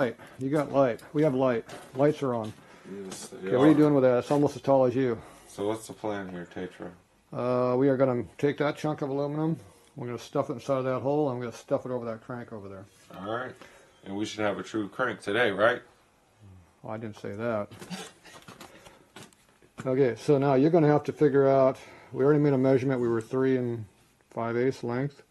Light. You got light. We have light. Lights are on. Yes, Okay, what are you doing with that? It's almost as tall as you. So what's the plan here, Tatro? We are going to take that chunk of aluminum. We're going to stuff it inside of that hole, and we're going to stuff it over that crank over there. All right. And we should have a true crank today, right? Well, I didn't say that. Okay, so now you're going to have to figure out, we already made a measurement. We were 3 5/8 length,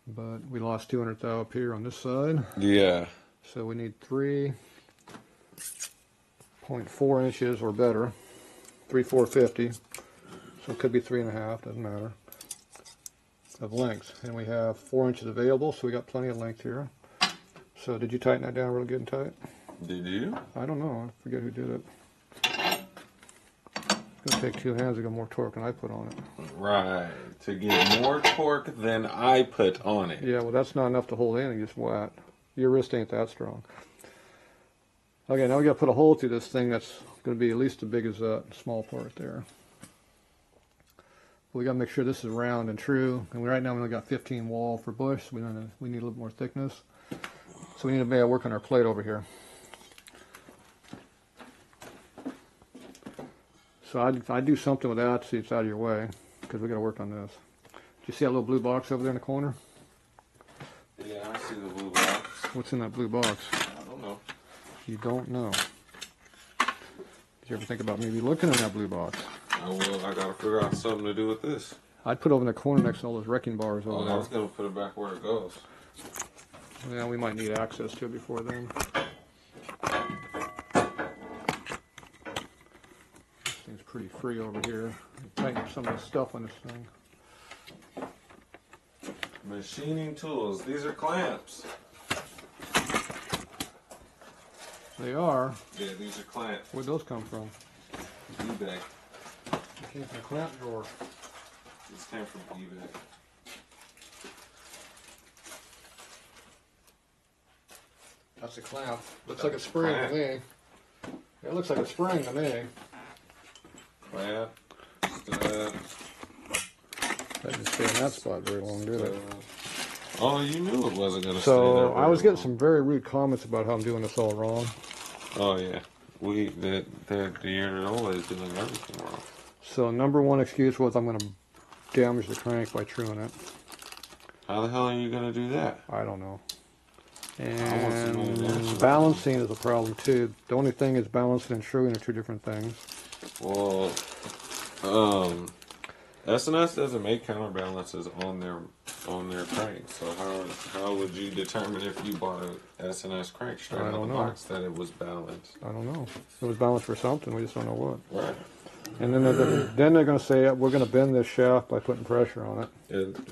but we lost 200 thou up here on this side. Yeah. So we need 3.4 inches or better, 3/450. So it could be 3.5, doesn't matter, of length. And we have 4 inches available, so we got plenty of length here. So did you tighten that down real good and tight? Did you? I don't know. I forget who did it. It's going to take 2 hands to get more torque than I put on it. Right. To get more torque than I put on it. Yeah, well, that's not enough to hold anything. Just whack. Your wrist ain't that strong. Okay, now we got to put a hole through this thing that's going to be at least as big as that small part there. We got to make sure this is round and true. And right now we only got 15 wall for bush. So we need a little more thickness. So we need to be able to work on our plate over here. So I'd do something with that so it's out of your way, because we got to work on this. Do you see that little blue box over there in the corner? Yeah, I see the blue box. What's in that blue box? I don't know. You don't know. Did you ever think about maybe looking in that blue box? Oh, well, I got to figure out something to do with this. I'd put it over in the corner next to all those wrecking bars over there. I was going to put it back where it goes. Yeah, we might need access to it before then. This thing's pretty free over here. Tighten up some of the stuff on this thing. Machining tools. These are clamps. They are. Yeah, these are clamps. Where'd those come from? eBay. They came from the clamp drawer. These came from eBay. That's a clamp. Looks like a spring to me. It looks like a spring to me. Clamp. That didn't stay in that spot very long, did it? Oh, you knew it wasn't going to stay there. So I was getting some very rude comments about how I'm doing this all wrong. Oh yeah, you're always doing everything wrong. So number one excuse was I'm going to damage the crank by truing it. How the hell are you going to do that? I don't know. And balancing is a problem too. The only thing is balancing and truing are two different things. Well, S&S doesn't make counterbalances on their crank. So how would you determine if you bought a S&S crank straight out of the box that it was balanced? I don't know. It was balanced for something. We just don't know what. Right. And then they're going to say we're going to bend this shaft by putting pressure on it.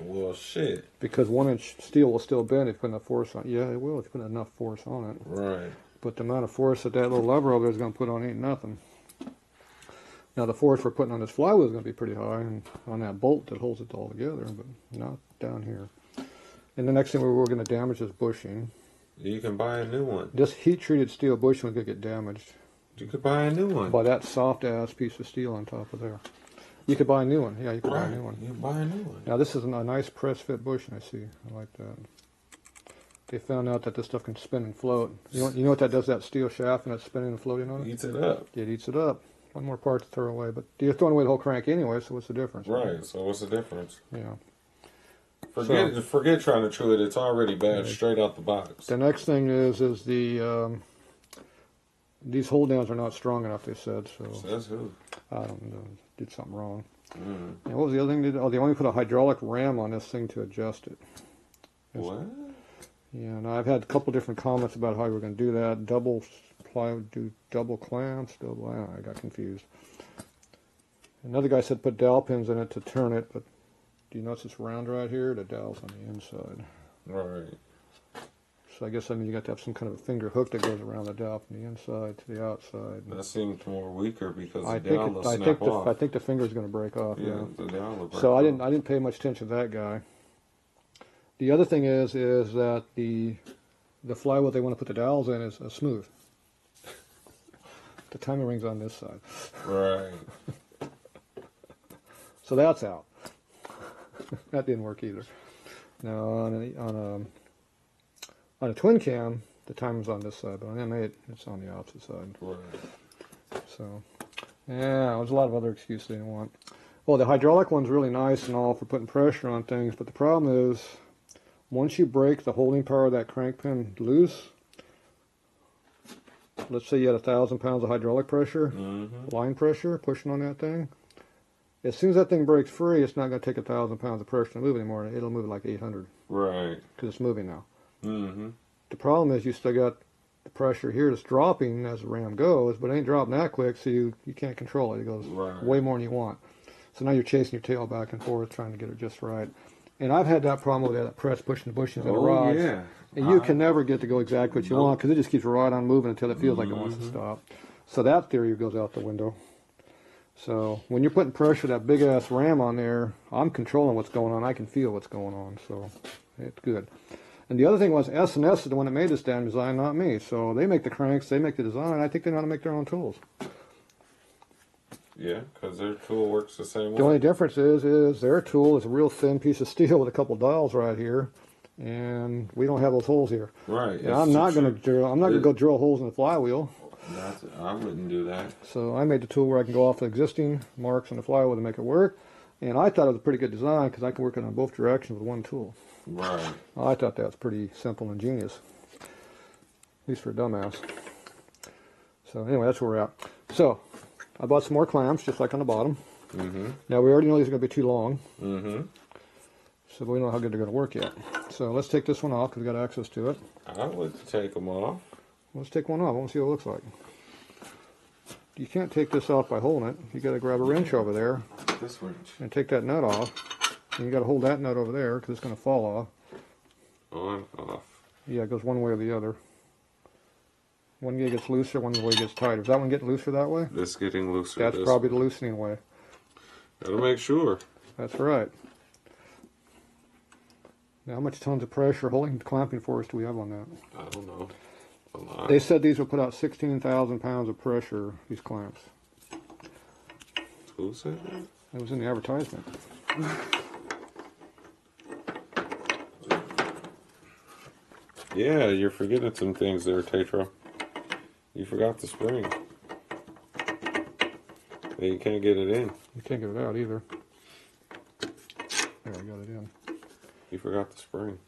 Well, shit. Because 1-inch steel will still bend if you put enough force on it. Yeah, it will if you put enough force on it. Right. But the amount of force that little lever over there is going to put on ain't nothing. Now the force we're putting on this flywheel is going to be pretty high, and on that bolt that holds it all together, but not down here. And the next thing we're going to damage is bushing. You can buy a new one. This heat-treated steel bushing is going to get damaged. You could buy a new one. By that soft-ass piece of steel on top of there. You could buy a new one. Yeah, you could buy a new one. You buy a new one. Now this is a nice press-fit bushing, I see. I like that. They found out that this stuff can spin and float. You know what that does to that steel shaft and that's spinning and floating on it? Eats it up. It eats it up. One more part to throw away, but you're throwing away the whole crank anyway, so what's the difference? Right, so what's the difference? Yeah. Forget trying to true it. It's already bad straight out the box. The next thing is these hold downs are not strong enough, they said. So says who? I don't know. Did something wrong. Mm. And what was the other thing they did? Oh, they only put a hydraulic ram on this thing to adjust it. What? Yeah, and I've had a couple different comments about how we were going to do that. Double clamps. I got confused. Another guy said put dowel pins in it to turn it, but do you notice it's round right here? The dowel's on the inside. Right. So I guess you got to have some kind of a finger hook that goes around the dowel from the inside to the outside. That seems more weaker because the I dowel will snap off. I think the finger's going to break off. Yeah, the dowel will break so off. I didn't pay much attention to that guy. The other thing is that the flywheel they want to put the dowels in is smooth. The timing ring's on this side. Right. So that's out. That didn't work either. Now on a twin cam, The timer's on this side, but on M8, it's on the opposite side. Right. So, yeah, there's a lot of other excuses they want. Well, the hydraulic one's really nice and all for putting pressure on things, but the problem is, once you break the holding power of that crank pin loose, let's say you had 1,000 pounds of hydraulic pressure, line pressure, pushing on that thing. As soon as that thing breaks free, it's not going to take 1,000 pounds of pressure to move anymore. It'll move like 800. Right. Because it's moving now. Mm-hmm. The problem is you still got the pressure here that's dropping as the ram goes, but it ain't dropping that quick, so you can't control it. It goes way more than you want. So now you're chasing your tail back and forth, trying to get it just right. And I've had that problem with that press pushing the bushings in the rods. Yeah. And you can never get to go exactly what you want, because it just keeps right on moving until it feels like it wants to stop. So that theory goes out the window. So when you're putting pressure, that big ass ram on there, I'm controlling what's going on. I can feel what's going on, so it's good. And the other thing was S&S is the one that made this damn design, not me. So they make the cranks, they make the design. I think they know how to make their own tools. Yeah, because their tool works the same way. The only difference is their tool is a real thin piece of steel with a couple dials right here, and we don't have those holes here. Right. And I'm not going to go drill holes in the flywheel. I wouldn't do that. So I made the tool where I can go off the existing marks on the flywheel to make it work. And I thought it was a pretty good design because I can work it on both directions with one tool. Right. I thought that was pretty simple and genius. At least for a dumbass. So anyway, that's where we're at. So I bought some more clamps, just like on the bottom. Now we already know these are going to be too long. So we don't know how good they're going to work yet. So let's take this one off because we got access to it. I would take them off. Let's take one off. I want to see what it looks like. You can't take this off by holding it. You got to grab a wrench over there. This wrench. And take that nut off. And you got to hold that nut over there because it's going to fall off. On, off. Yeah, it goes one way or the other. One way gets looser, one way gets tighter. Is that one getting looser that way? This getting looser. That's probably the loosening way. Gotta make sure. That's right. Now, how much tons of pressure holding clamping force do we have on that? I don't know. A lot. They said these will put out 16,000 pounds of pressure, these clamps. Who said that? It was in the advertisement. Yeah, you're forgetting some things there, Tatro. You forgot the spring. And you can't get it in. You can't get it out either. There, I got it in. You forgot the spring.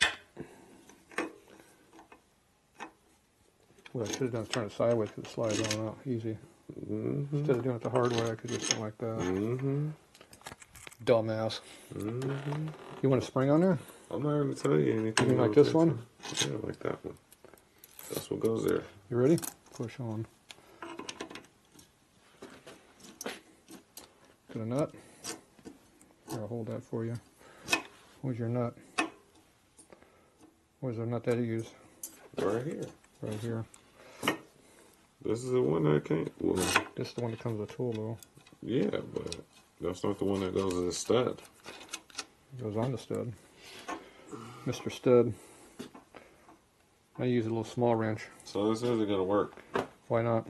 What I should have done is turn it sideways because it slides on and out easy. Instead of doing it the hard way, I could just go like that. Dumbass. You want a spring on there? I'm not going to tell you anything. You mean like this one? Yeah, like that one. That's what goes there. You ready? Push on. Got a nut? Here, I'll hold that for you. Where's your nut? Where's the nut that you use? Right here. Right here. This is the one that can't. Well, This is the one that comes with a tool, though. yeah, but that's not the one that goes to the stud. It goes on the stud. Mr. Stud. I use a little small wrench. So this isn't going to work. Why not?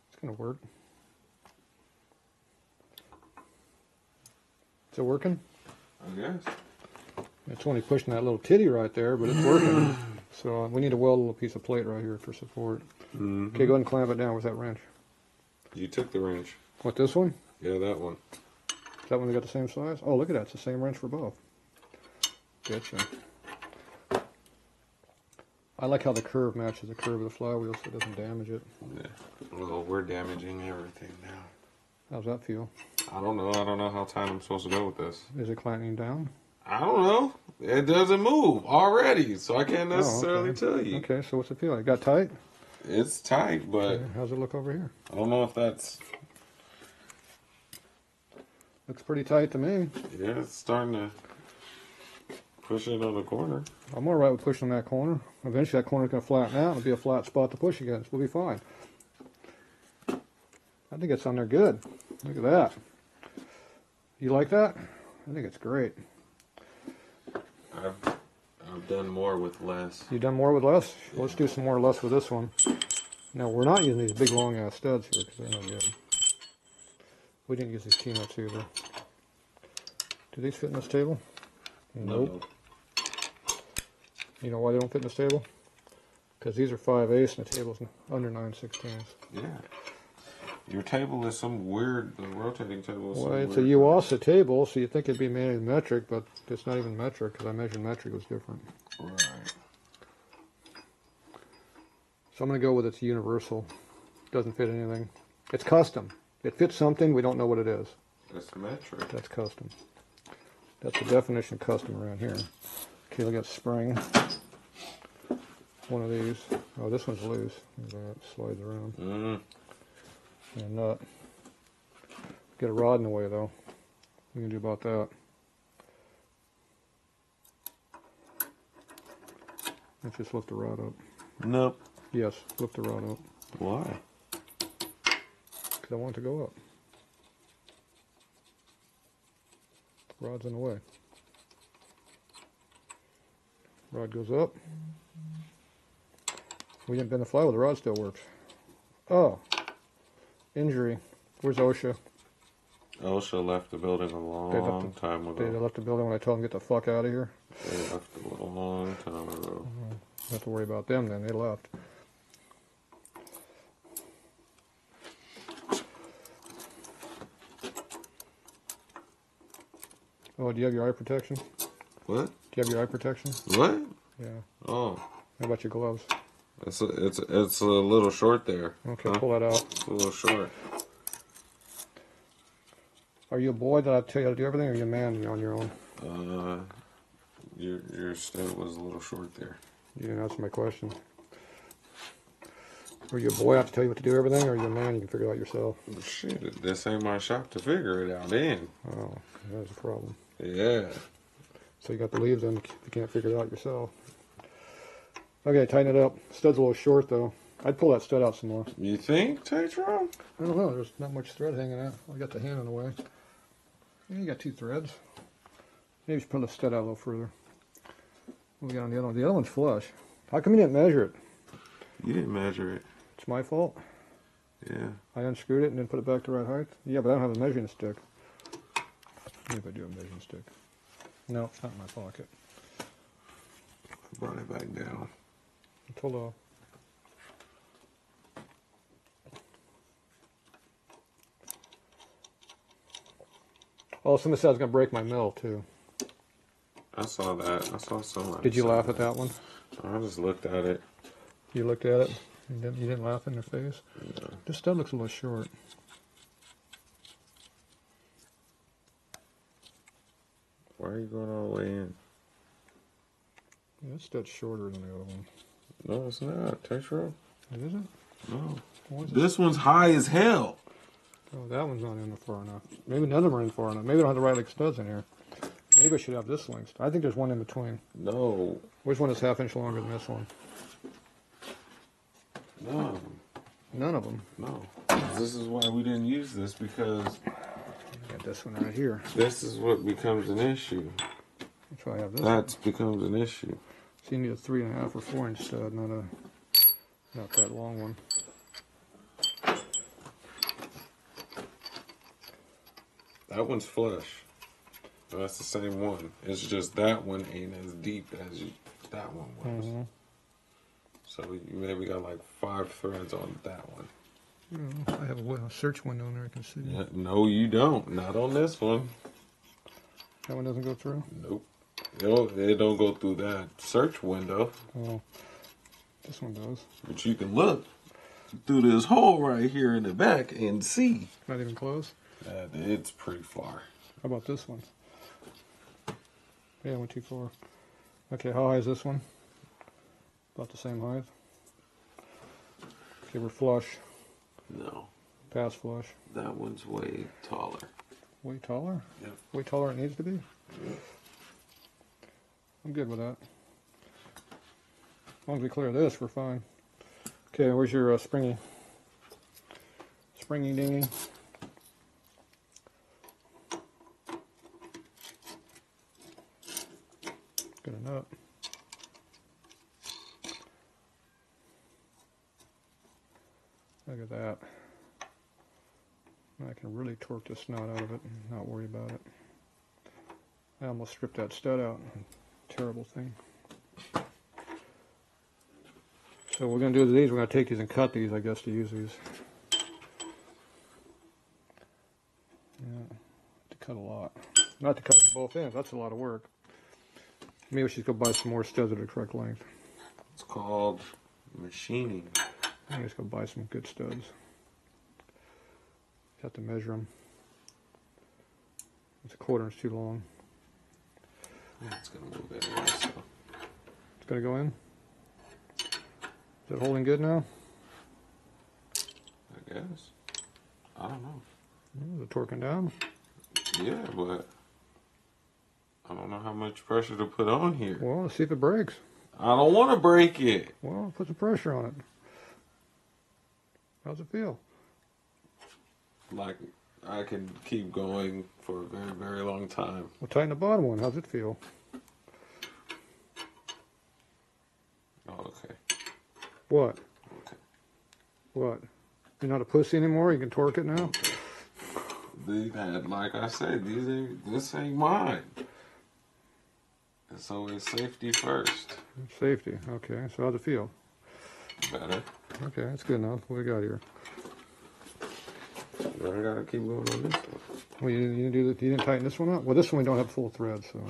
It's going to work. Is it working? I guess. It's only pushing that little titty right there, but it's working. So we need to weld a little piece of plate right here for support. Okay, go ahead and clamp it down with that wrench. You took the wrench. What, this one? Yeah, that one. Is that one got the same size? Oh, look at that. It's the same wrench for both. Getcha. I like how the curve matches the curve of the flywheel so it doesn't damage it. Yeah. Well, we're damaging everything now. How's that feel? I don't know. I don't know how tight I'm supposed to go with this. Is it clamping down? I don't know. It doesn't move already, so I can't necessarily okay. tell you. Okay, so what's it feel like? Got tight? It's tight, but Okay, how's it look over here? I don't know if that's... Looks pretty tight to me. Yeah, it's starting to push it on the corner. I'm alright with pushing that corner. Eventually that corner's going to flatten out. It'll be a flat spot to push against. We'll be fine. I think it's on there good. Look at that. You like that? I think it's great. I've done more with less. You done more with less? Yeah. Let's do some more less with this one. Now we're not using these big long ass studs here because they're no good. We didn't use these T-nuts either. Do these fit in this table? Nope. You know why they don't fit in this table? Because these are 5/8 and the table's under 9/16. Yeah. Your table is some weird, the rotating table is Well, some it's weird. a UASA table, so you'd think it'd be made metric, but it's not even metric because I measured metric was different. Right. So I'm going to go with it's universal. Doesn't fit anything. It's custom. It fits something, we don't know what it is. It's metric. That's custom. That's the definition of custom around here. Okay, we got spring. One of these. Oh, this one's loose. That slides around. Mm. And a nut. Get a rod in the way though. What are you gonna do about that? Let's just lift the rod up. Nope. Yes, lift the rod up. Why? Because I want it to go up. Rod's in the way. Rod goes up. We didn't bend the flywheel, the rod still works. Oh, injury. Where's OSHA? OSHA left the building a long time ago. They left the building when I told them to get the fuck out of here. They left a long time ago. Don't have to worry about them then, they left. Oh, do you have your eye protection? What? Do you have your eye protection? What? Yeah. Oh. How about your gloves? It's a little short there. Okay, pull that out. It's a little short. Are you a boy that I tell you how to do everything, or are you a man on your own? Your stent was a little short there. You didn't answer my question. Are you a boy I have to tell you what to do everything, or are you a man you can figure it out yourself? Shit, this ain't my shop to figure it out in. Oh, that's a problem. Yeah. So you got the leaves in if you can't figure it out yourself. Okay, tighten it up. Stud's a little short though. I'd pull that stud out some more. You think, Tatro? I don't know, there's not much thread hanging out. I got the hand in the way. Yeah, you got 2 threads. Maybe you should pull the stud out a little further. What we got on the other one? The other one's flush. How come you didn't measure it? You didn't measure it. It's my fault. Yeah. I unscrewed it and then put it back to right height. Yeah, but I don't have a measuring stick. Maybe I do have a measuring stick. No, it's not in my pocket. I brought it back down. Hold on. Oh, somebody said I was going to break my mill, too. I saw that. I saw someone. Did you laugh at that one? I just looked at it. You looked at it? You didn't laugh in their face? No. This stud looks a little short. Why are you going all the way in? Yeah, this stud's shorter than the other one. No, it's not. Tatro? It isn't? No. Why is it? This one's high as hell. Oh, that one's not in far enough. Maybe none of them are in far enough. Maybe I don't have the right leg studs in here. Maybe I should have this length. I think there's one in between. No. Which one is half inch longer than this one? No. None of them. No. This is why we didn't use this, because I got this one right here. this is what becomes an issue. That's why I have this. That becomes an issue. So you need a 3.5 or 4 inch stud, not that long one. That one's flush. That's the same one. It's just that one ain't as deep as that one was. Mm-hmm. So you maybe got like 5 threads on that one. I have a search window in there I can see. Yeah, no, you don't. Not on this one. That one doesn't go through? Nope. It don't go through that search window. Oh, this one does. But you can look through this hole right here in the back and see. Not even close? That it's pretty far. How about this one? Yeah, I went too far. Okay, how high is this one? About the same height. Okay, we're flush. No. Past flush. That one's way taller. Way taller? Yep. Way taller than it needs to be? Yep. I'm good with that. As long as we clear this, we're fine. Okay, where's your springy? Springy dingy. Good enough. Look at that. I can really torque the snot out of it and not worry about it. I almost stripped that stud out. Terrible thing. So what we're going to do with these, we're going to take these and cut these, I guess, to use these. Yeah, to cut a lot. Not to cut it from both ends, that's a lot of work. Maybe we should go buy some more studs of the correct length. It's called machining. Maybe let's go buy some good studs. Have to measure them. It's a 1/4 inch too long. Yeah, it's going to move anyway, so. It's going to go in. Is it holding good now? I guess. I don't know. Is it torquing down? Yeah, but I don't know how much pressure to put on here. Well, let's see if it breaks. I don't want to break it. Well, put some pressure on it. How's it feel? Like I can keep going for a very, very long time. Well, tighten the bottom one. How's it feel? Oh, okay. What? Okay. What? You're not a pussy anymore? You can torque it now? Okay. These had, like I said, this ain't mine. It's always safety first. Safety. Okay. So how's it feel? Better. Okay, that's good enough. What we got here? I gotta keep going on this one. Well, you didn't tighten this one up? Well, this one we don't have full thread, so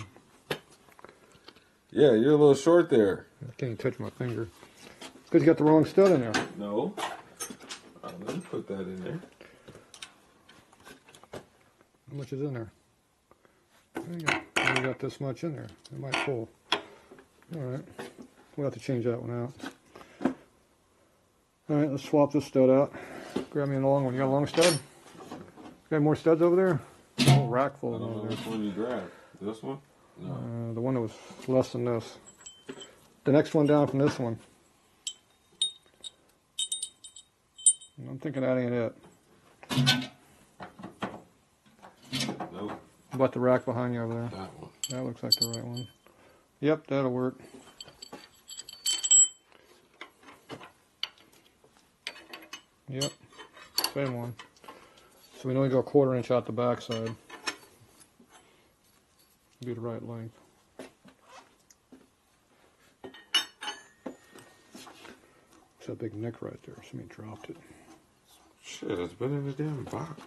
Yeah, you're a little short there. I can't even touch my finger. Because you got the wrong stud in there. No. Let me put that in there. How much is in there? There you go. You got this much in there. It might pull. All right. We'll have to change that one out. All right, let's swap this stud out. Grab me a long one. You got a long stud? Got more studs over there? A whole rack full I of them don't know over there. which one you grabbed. This one? No. The one that was less than this. The next one down from this one. I'm thinking that ain't it. Nope. How about the rack behind you over there? That one. That looks like the right one. Yep, that'll work. Yep, same one. So we only go a 1/4 inch out the back side. Be the right length. It's that big nick right there. Somebody dropped it. Shit, it's been in the damn box.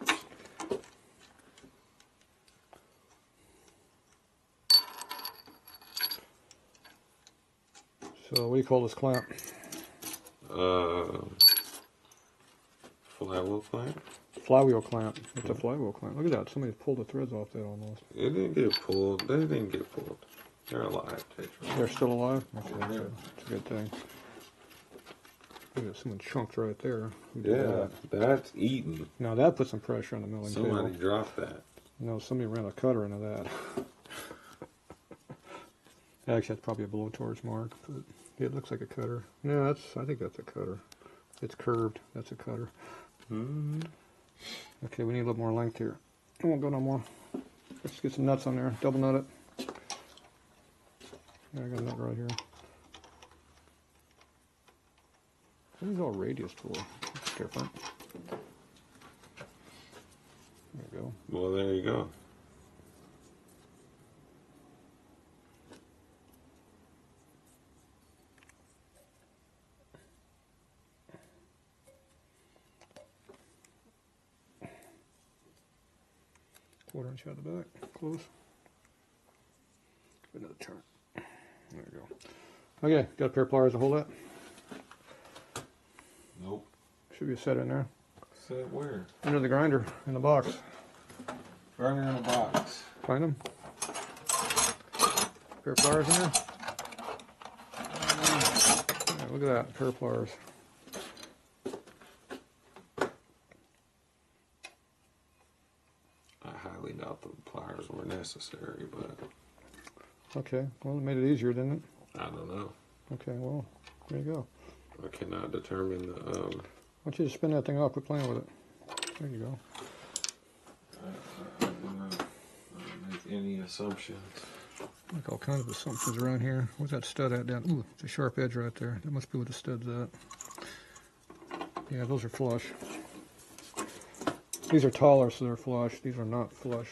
So what do you call this clamp? Flywheel clamp? Flywheel clamp. It's a flywheel clamp. Look at that. Somebody pulled the threads off that almost. It didn't get pulled. They didn't get pulled. They're alive, Tatro. They're still alive? Okay, Yeah. that's a good thing. Look at someone chunked right there. Who did Yeah, that? that's eaten. Now that put some pressure on the milling Somebody table. dropped that. No, somebody ran a cutter into that. Actually, that's probably a blowtorch mark, but it looks like a cutter. No, I think that's a cutter. It's curved. That's a cutter. Mm-hmm. Okay, we need a little more length here. It won't go no more. Let's get some nuts on there. Double nut it. Yeah, I got a nut right here. What is all radius for? It's different. There you go. Well, there you go. Quarter inch out the back. Close. Give it another turn. There you go. Okay, got a pair of pliers to hold that? Nope. Should be a set in there. Set where? Under the grinder in the box. Right in the box. Find them. Pair of pliers in there. Yeah, look at that, pair of pliers. I highly doubt the pliers were necessary, but Okay, well it made it easier, didn't it? I don't know. Okay, well, there you go. I cannot determine the. Why don't you just spin that thing off, quit playing with it. There you go. I do not make any assumptions. Like all kinds of assumptions around here. Where's that stud at down? Ooh, it's a sharp edge right there. That must be what the stud's at. Yeah, those are flush. These are taller, so they're flush. These are not flush.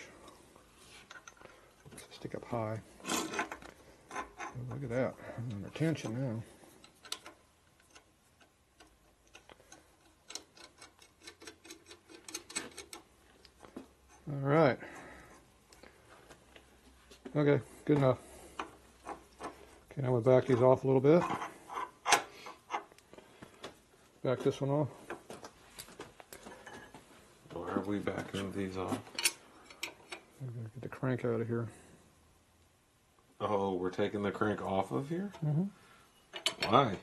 Stick up high. Oh, look at that. I'm under tension now. All right. Okay, good enough. Okay, now we'll back these off a little bit. Back this one off. Why are we backing these off? I'm gonna get the crank out of here. Oh, we're taking the crank off of here? Mm-hmm. Why?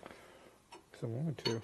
Because I wanted to.